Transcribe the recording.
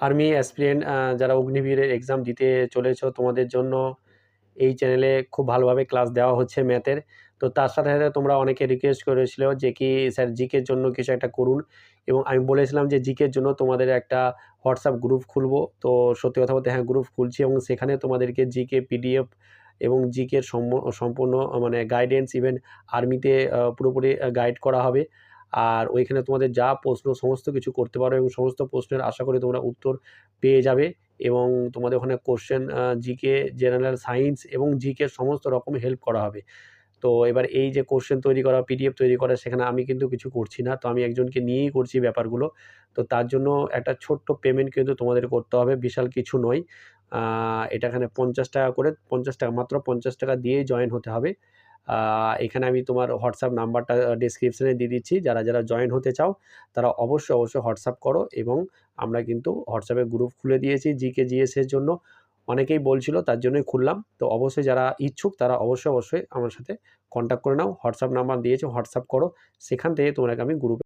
Army aspirant যারা অগ্নিবীরের exam দিতে চলেছো তোমাদের জন্য এই চ্যানেলে খুব ভালোভাবে ক্লাস দেওয়া হচ্ছে ম্যাথের। তো তার সাথে সাথে তোমরা অনেকে রিকোয়েস্ট করেছিল যে কি স্যার জিকের জন্য কিছু একটা করুন, এবং আমি বলেছিলাম যে জিকের জন্য তোমাদের একটা হোয়াটসঅ্যাপ গ্রুপ খুলবো। তো সত্যি কথা বলতে হ্যাঁ, গ্রুপ খুলছি এবং সেখানে তোমাদেরকে জিকে পিডিএফ এবং জিকের সম্পূর্ণ মানে গাইডেন্স, ইভেন আর্মিতে পুরোপুরি গাইড করা হবে। আর ওইখানে তোমাদের যা প্রশ্ন সমস্ত কিছু করতে পারো এবং সমস্ত প্রশ্নের আশা করি তোমরা উত্তর পেয়ে যাবে। এবং তোমাদের ওখানে কোশ্চেন জিকে, জেনারেল সায়েন্স এবং জিকের সমস্ত রকম হেল্প করা হবে। তো এবার এই যে কোশ্চেন তৈরি করা, পিডিএফ তৈরি করা, সেখানে আমি কিন্তু কিছু করছি না। তো আমি একজনকে নিয়েই করছি ব্যাপারগুলো। তো তার জন্য একটা ছোট্ট পেমেন্ট কিন্তু তোমাদের করতে হবে, বিশাল কিছু নয়। এটা এখানে ৳50 করে, ৳50 মাত্র ৳50 দিয়েই জয়েন হতে হবে। এখানে আমি তোমার হোয়াটসঅ্যাপ নাম্বারটা ডেসক্রিপশনে দিয়ে দিচ্ছি। যারা যারা জয়েন হতে চাও তারা অবশ্যই হোয়াটসঅ্যাপ করো, এবং আমরা কিন্তু হোয়াটসঅ্যাপে গ্রুপ খুলে দিয়েছি জিকে জিএসের জন্য। অনেকেই বলছিল, তার জন্যই খুললাম। তো অবশ্যই যারা ইচ্ছুক তারা অবশ্যই আমার সাথে কন্ট্যাক্ট করে নাও। হোয়াটসঅ্যাপ নাম্বার দিয়েছি, হোয়াটসঅ্যাপ করো। সেখান থেকে তোমাকে আমি গ্রুপে